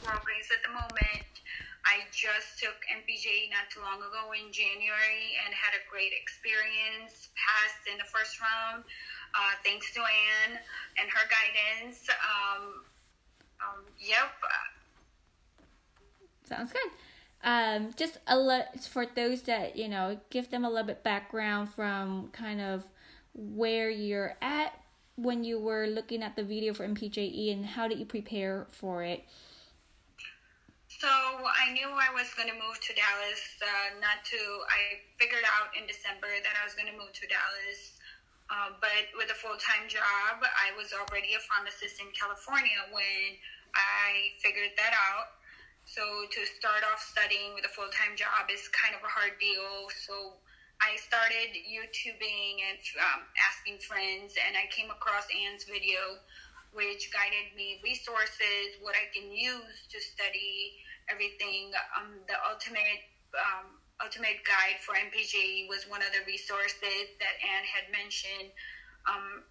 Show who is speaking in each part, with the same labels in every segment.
Speaker 1: law grades at the moment. I just took MPJE not too long ago in January and had a great experience. Passed in the first round, thanks to Anne and her guidance. Yep.
Speaker 2: Sounds good. Just for those that, give them a little bit background from kind of where you're at when you were looking at the video for MPJE and how did you prepare for it?
Speaker 1: So I knew I was going to move to Dallas. I figured out in December that I was going to move to Dallas. But with a full-time job, I was already a pharmacist in California when I figured that out. So to start off studying with a full-time job is kind of a hard deal. So I started YouTubing and asking friends, and I came across Anne's video, which guided me resources, what I can use to study everything. The ultimate guide for MPJE was one of the resources that Anne had mentioned.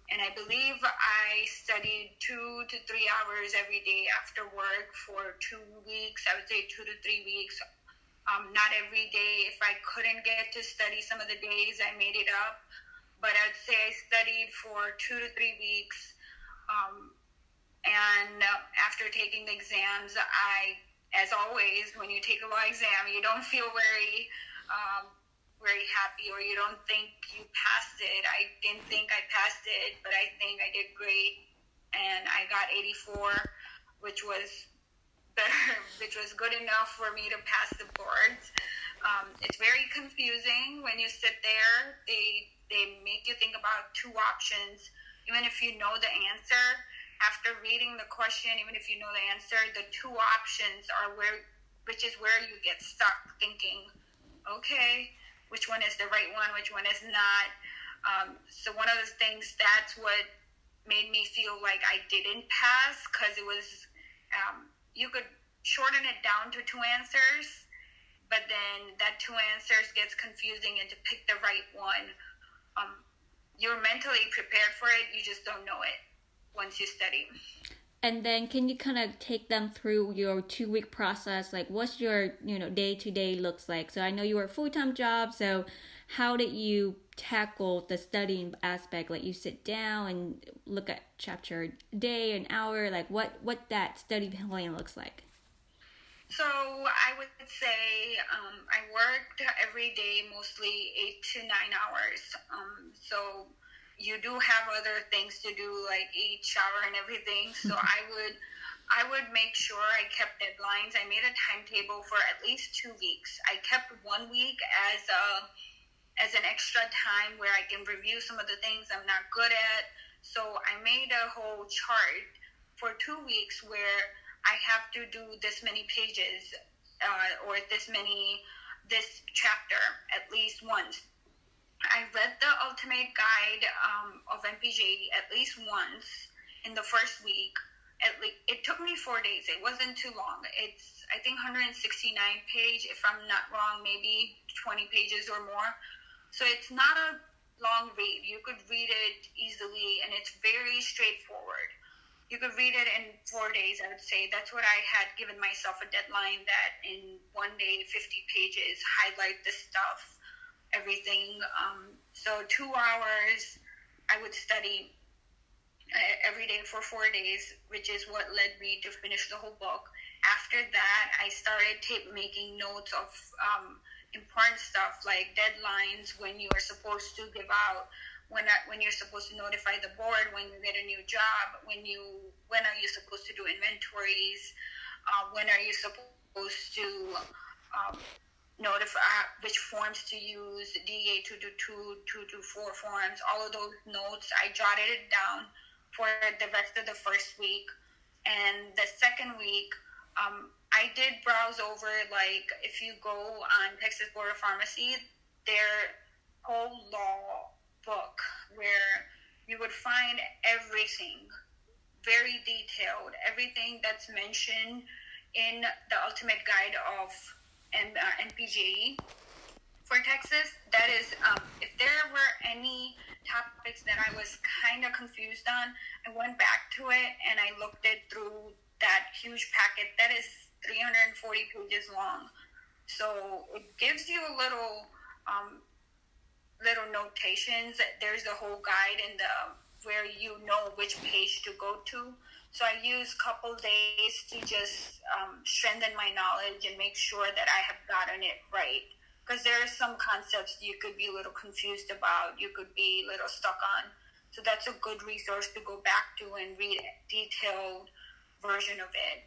Speaker 1: And I believe I studied 2 to 3 hours every day after work for 2 weeks. I would say 2 to 3 weeks. Not every day. If I couldn't get to study some of the days, I made it up. But I'd say I studied for 2 to 3 weeks. And after taking the exams, as always, when you take a law exam, you don't feel very happy, or you don't think you passed it. I didn't think I passed it, but I think I did great, and I got 84, which was good enough for me to pass the boards. It's very confusing when you sit there. They make you think about two options, even if you know the answer. After reading the question, even if you know the answer, the two options are which is where you get stuck thinking, okay, which one is the right one, which one is not. So one of those things, that's what made me feel like I didn't pass, because it was, you could shorten it down to two answers, but then that two answers gets confusing, and to pick the right one, you're mentally prepared for it, you just don't know it once you study.
Speaker 2: And then can you kind of take them through your 2-week process? Like, what's your, day-to-day looks like? So I know you were a full-time job, so how did you tackle the studying aspect? Like, you sit down and look at chapter a day, an hour, like what that study plan looks like?
Speaker 1: So I would say I worked every day, mostly 8 to 9 hours. So you do have other things to do, like eat, shower, and everything. So I would make sure I kept deadlines. I made a timetable for at least 2 weeks. I kept 1 week as an extra time where I can review some of the things I'm not good at. So I made a whole chart for 2 weeks where I have to do this many pages or this chapter at least once. I read the ultimate guide of MPJE at least once in the first week. It took me 4 days. It wasn't too long. It's, I think, 169 page, if I'm not wrong, maybe 20 pages or more. So it's not a long read. You could read it easily, and it's very straightforward. You could read it in 4 days, I would say. That's what I had given myself a deadline, that in 1 day, 50 pages, highlight the stuff, everything. So 2 hours I would study every day for 4 days, which is what led me to finish the whole book. After that, I started making notes of important stuff like deadlines, when you are supposed to give out, when you're supposed to notify the board, when you get a new job, when are you supposed to do inventories, when are you supposed to notify which forms to use, DA 222, 224 forms. All of those notes, I jotted it down for the rest of the first week. And the second week, I did browse over, like, if you go on Texas Board of Pharmacy, their whole law book, where you would find everything very detailed, everything that's mentioned in the ultimate guide of MPJE for Texas. That is, if there were any topics that I was kind of confused on, I went back to it and I looked it through that huge packet. That is 340 pages long. So it gives you a little notations. There's a whole guide in the where you know which page to go to. So I use a couple days to just strengthen my knowledge and make sure that I have gotten it right. Because there are some concepts you could be a little confused about, you could be a little stuck on. So that's a good resource to go back to and read a detailed version of it.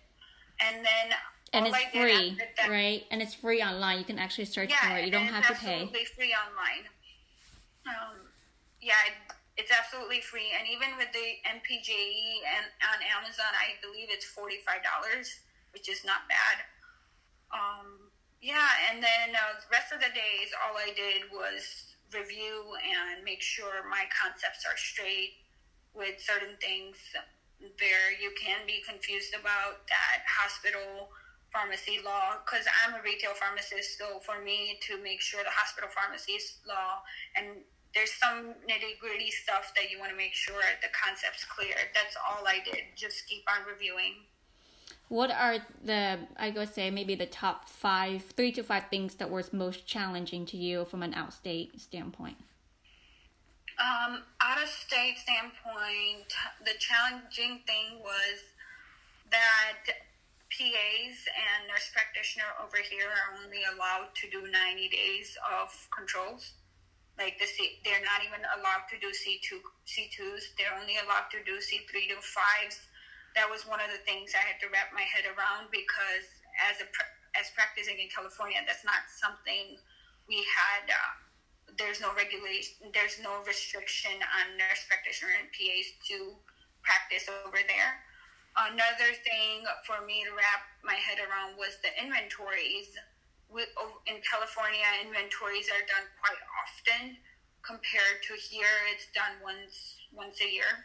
Speaker 1: And then
Speaker 2: and it's free, right? And it's free online. You can actually search for it. You don't have to pay.
Speaker 1: It's absolutely free online. It's absolutely free. And even with the MPJE and on Amazon, I believe it's $45, which is not bad. And then the rest of the days, all I did was review and make sure my concepts are straight with certain things there you can be confused about, that hospital pharmacy law, because I'm a retail pharmacist, so for me to make sure the hospital pharmacy law, and there's some nitty-gritty stuff that you want to make sure the concept's clear. That's all I did, just keep on reviewing.
Speaker 2: What are I would say maybe the top 3 to 5 things that were most challenging to you from an out-of-state standpoint?
Speaker 1: Out-of-state standpoint, the challenging thing was that PAs and nurse practitioner over here are only allowed to do 90 days of controls. Like they're not even allowed to do C2s. They're only allowed to do C3 to 5s. That was one of the things I had to wrap my head around, because as practicing in California, that's not something we had. There's no regulation. There's no restriction on nurse practitioner and PAs to practice over there. Another thing for me to wrap my head around was the inventories. In California, inventories are done quite often compared to here. It's done once a year.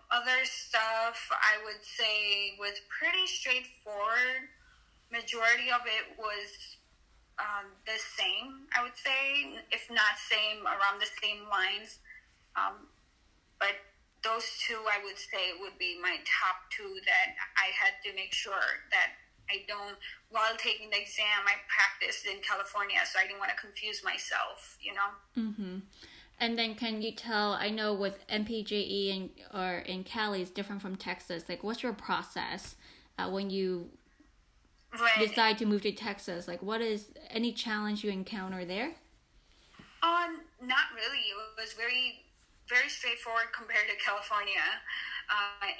Speaker 1: Other stuff I would say was pretty straightforward. Majority of it was the same, I would say, if not same, around the same lines. But those two, I would say, would be my top 2 that I had to make sure that I don't, while taking the exam, I practiced in California, so I didn't want to confuse myself,
Speaker 2: Mm-hmm. And then can you tell, I know with MPJE or in Cali is different from Texas. Like, what's your process when you decide to move to Texas? Like, what is any challenge you encounter there?
Speaker 1: Not really. It was very, very straightforward compared to California.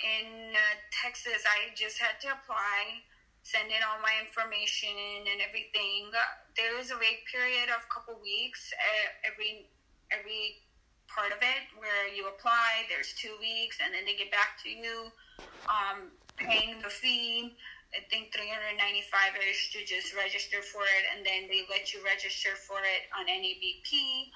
Speaker 1: In Texas, I just had to apply, send in all my information and everything. There is a wait period of a couple weeks every part of it where you apply. There's 2 weeks, and then they get back to you, paying the fee. I think $395-ish to just register for it, and then they let you register for it on NABP.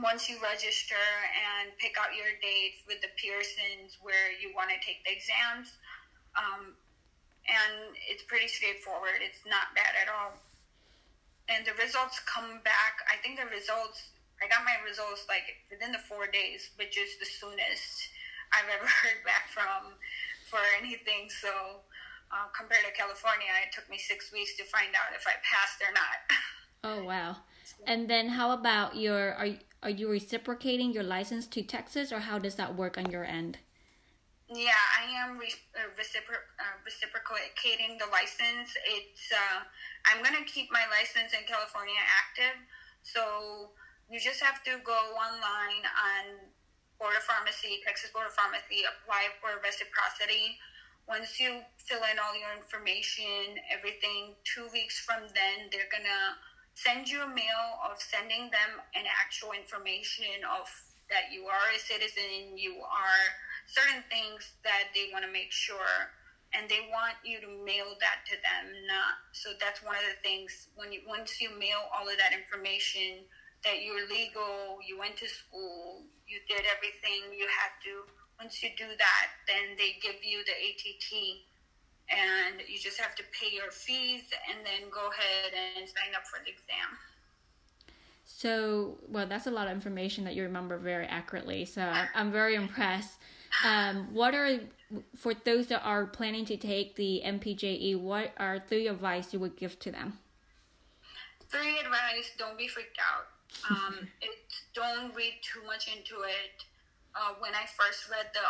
Speaker 1: Once you register and pick out your date with the Pearsons where you want to take the exams, and it's pretty straightforward. It's not bad at all. And the results come back. I think I got my results like within the 4 days, which is the soonest I've ever heard back for anything. So compared to California, it took me 6 weeks to find out if I passed or not.
Speaker 2: Oh, wow. And then how about are you reciprocating your license to Texas, or how does that work on your end?
Speaker 1: Yeah, I am reciprocating the license. I'm going to keep my license in California active. So you just have to go online on Texas Board of Pharmacy, apply for reciprocity. Once you fill in all your information, everything, 2 weeks from then, they're going to send you a mail of sending them an actual information of that you are a citizen, you are certain things that they want to make sure, and they want you to mail that to them. So that's one of the things, once you mail all of that information, that you're legal, you went to school, you did everything you had to. Once you do that, then they give you the ATT, and you just have to pay your fees and then go ahead and sign up for the exam.
Speaker 2: So, well, that's a lot of information that you remember very accurately. So I'm very impressed. What are for those that are planning to take the MPJE, what are 3 advice you would give to them?
Speaker 1: 3 advice: don't be freaked out. Don't read too much into it. When I first read the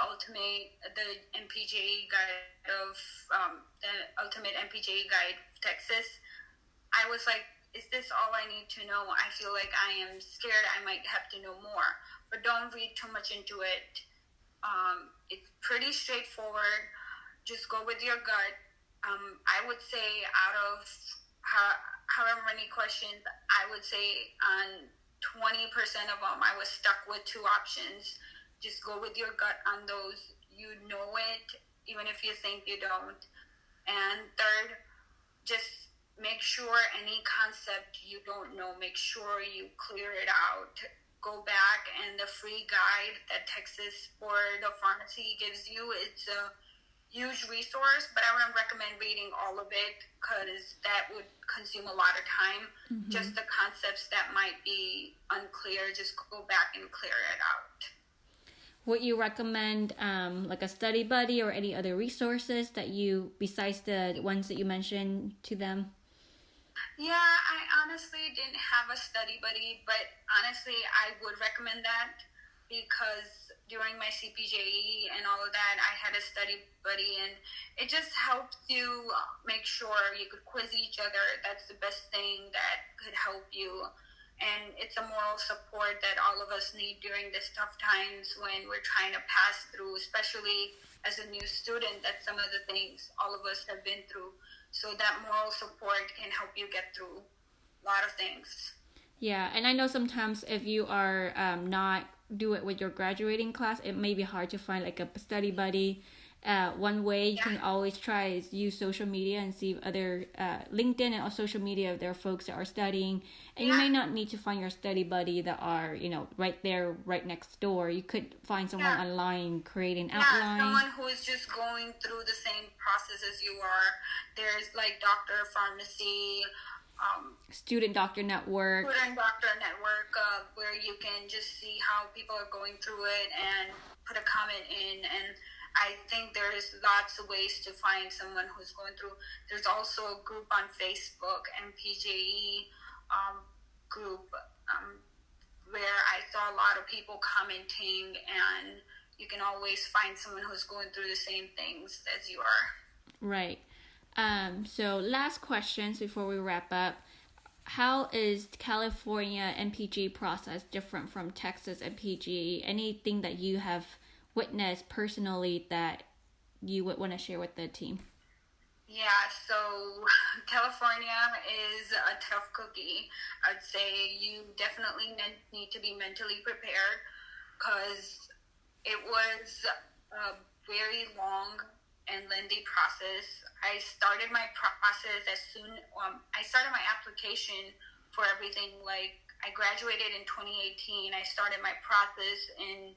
Speaker 1: MPJE guide of the Ultimate MPJE Guide of Texas, I was like, is this all I need to know? I feel like I am scared I might have to know more. But don't read too much into it. It's pretty straightforward. Just go with your gut. I would say out of however many questions, I would say on 20% of them, I was stuck with 2 options. Just go with your gut on those. You know it, even if you think you don't. And third, just make sure any concept you don't know, make sure you clear it out. Go back, and the free guide that Texas Board of Pharmacy gives you, it's a huge resource, but I wouldn't recommend reading all of it because that would consume a lot of time. Just the concepts that might be unclear, just go back and clear it out.
Speaker 2: Would you recommend like a study buddy or any other resources that you, besides the ones that you mentioned, to them?
Speaker 1: Yeah, I honestly didn't have a study buddy, but honestly, I would recommend that because during my CPJE and all of that, I had a study buddy, and it just helps you make sure you could quiz each other. That's the best thing that could help you. And it's a moral support that all of us need during these tough times when we're trying to pass through, especially as a new student. That's some of the things all of us have been through. So that moral support can help you get through a lot of things.
Speaker 2: Yeah, and I know sometimes if you are not do it with your graduating class, it may be hard to find like a study buddy. One way you can always try is use social media and see if other LinkedIn and social media, if there are folks that are studying. And you may not need to find your study buddy that are, right there, right next door. You could find someone online, create an outline.
Speaker 1: Someone who is just going through the same process as you are. There's like Doctor Pharmacy,
Speaker 2: Student Doctor Network,
Speaker 1: where you can just see how people are going through it and put a comment in. And I think there's lots of ways to find someone who's going through. There's also a group on Facebook, MPJE group, where I saw a lot of people commenting, and you can always find someone who's going through the same things as you are.
Speaker 2: Right. So last questions before we wrap up. How is California MPG process different from Texas MPG? Anything that you have witnessed personally that you would want to share with the team?
Speaker 1: Yeah, so California is a tough cookie. I'd say you definitely need to be mentally prepared because it was a very long and lengthy process. I started my process I started my application for everything. Like, I graduated in 2018. I started my process in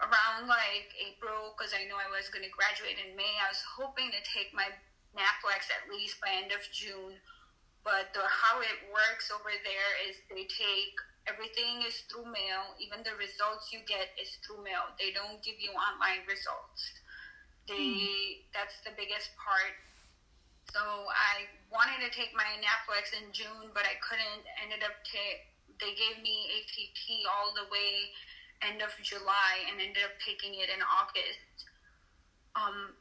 Speaker 1: around like April because I know I was going to graduate in May. I was hoping to take my NAPLEX at least by end of June. But how it works over there is everything is through mail. Even the results you get is through mail. They don't give you online results. That's the biggest part. So I wanted to take my NAPLEX in June, but I couldn't. They gave me ATT all the way end of July and ended up taking it in August.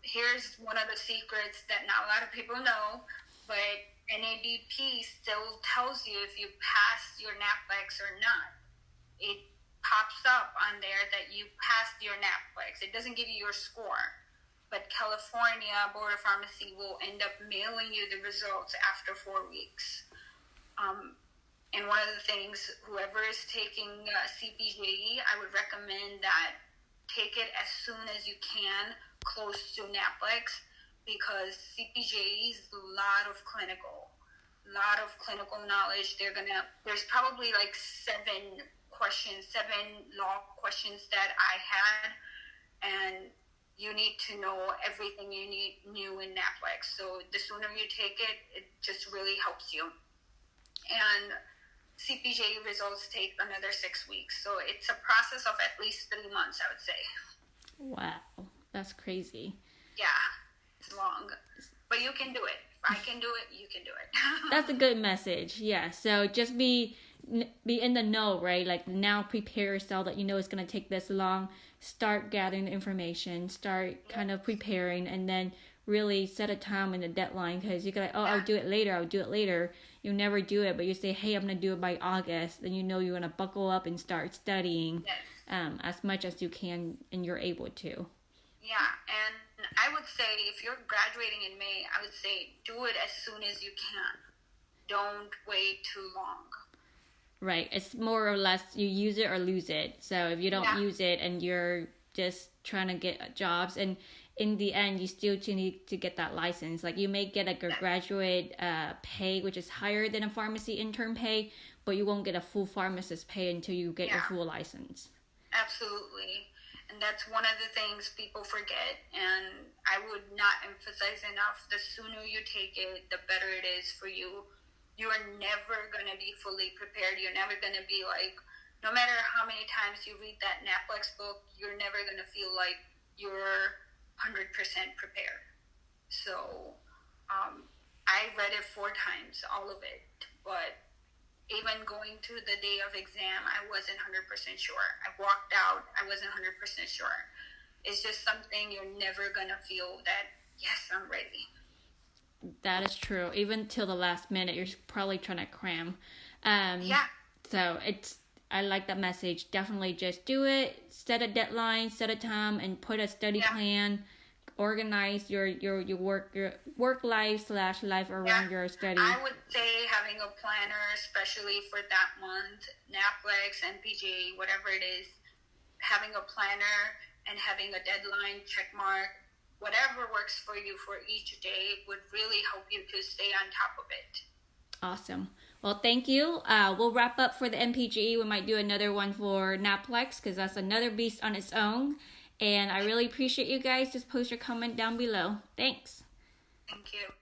Speaker 1: Here's one of the secrets that not a lot of people know, but NADP still tells you if you pass your NAPLEX or not. It pops up on there that you passed your NAPLEX. It doesn't give you your score. But California Board of Pharmacy will end up mailing you the results after 4 weeks. And one of the things, whoever is taking CPJE, I would recommend that take it as soon as you can, close to NAPLEX, because CPJE is a lot of clinical knowledge. There's probably like 7 law questions that I had, and you need to know everything you knew in NAPLEX. So the sooner you take it, it just really helps you. And CPJE results take another 6 weeks. So it's a process of at least 3 months, I would say.
Speaker 2: Wow. That's crazy.
Speaker 1: Yeah, it's long. But you can do it. If I can do it, you can do it.
Speaker 2: That's a good message. Yeah. So just be in the know, right? Like now prepare yourself that you know it's going to take this long. Start gathering the information, start kind of preparing, and then really set a time and a deadline, because you could like, oh, I'll do it later. You never do it, but you say, hey, I'm going to do it by August. Then you know you're going to buckle up and start studying as much as you can and you're able to.
Speaker 1: Yeah, and I would say if you're graduating in May, I would say do it as soon as you can. Don't wait too long.
Speaker 2: Right. It's more or less you use it or lose it. So if you don't use it and you're just trying to get jobs, and in the end you still need to get that license. Like you may get a graduate pay, which is higher than a pharmacy intern pay, but you won't get a full pharmacist pay until you get your full license.
Speaker 1: Absolutely. And that's one of the things people forget, and I would not emphasize enough, the sooner you take it, the better it is for you. You are never going to be fully prepared. You're never going to be like, no matter how many times you read that NAPLEX book, you're never going to feel like you're 100% prepared. So I read it 4 times, all of it, but even going to the day of exam, I wasn't 100% sure. I walked out, I wasn't 100% sure. It's just something you're never going to feel that, yes, I'm ready.
Speaker 2: That is true. Even till the last minute, you're probably trying to cram. So I like that message. Definitely just do it. Set a deadline, set a time, and put a study plan. Organize your work life / life around your study.
Speaker 1: I would say having a planner, especially for that month, NAPLEX, MPJE, whatever it is, having a planner and having a deadline, check mark, whatever works for you for each day would really help you to stay on top of it.
Speaker 2: Awesome. Well, thank you. We'll wrap up for the MPJE. We might do another one for NAPLEX because that's another beast on its own. And I really appreciate you guys. Just post your comment down below. Thanks.
Speaker 1: Thank you.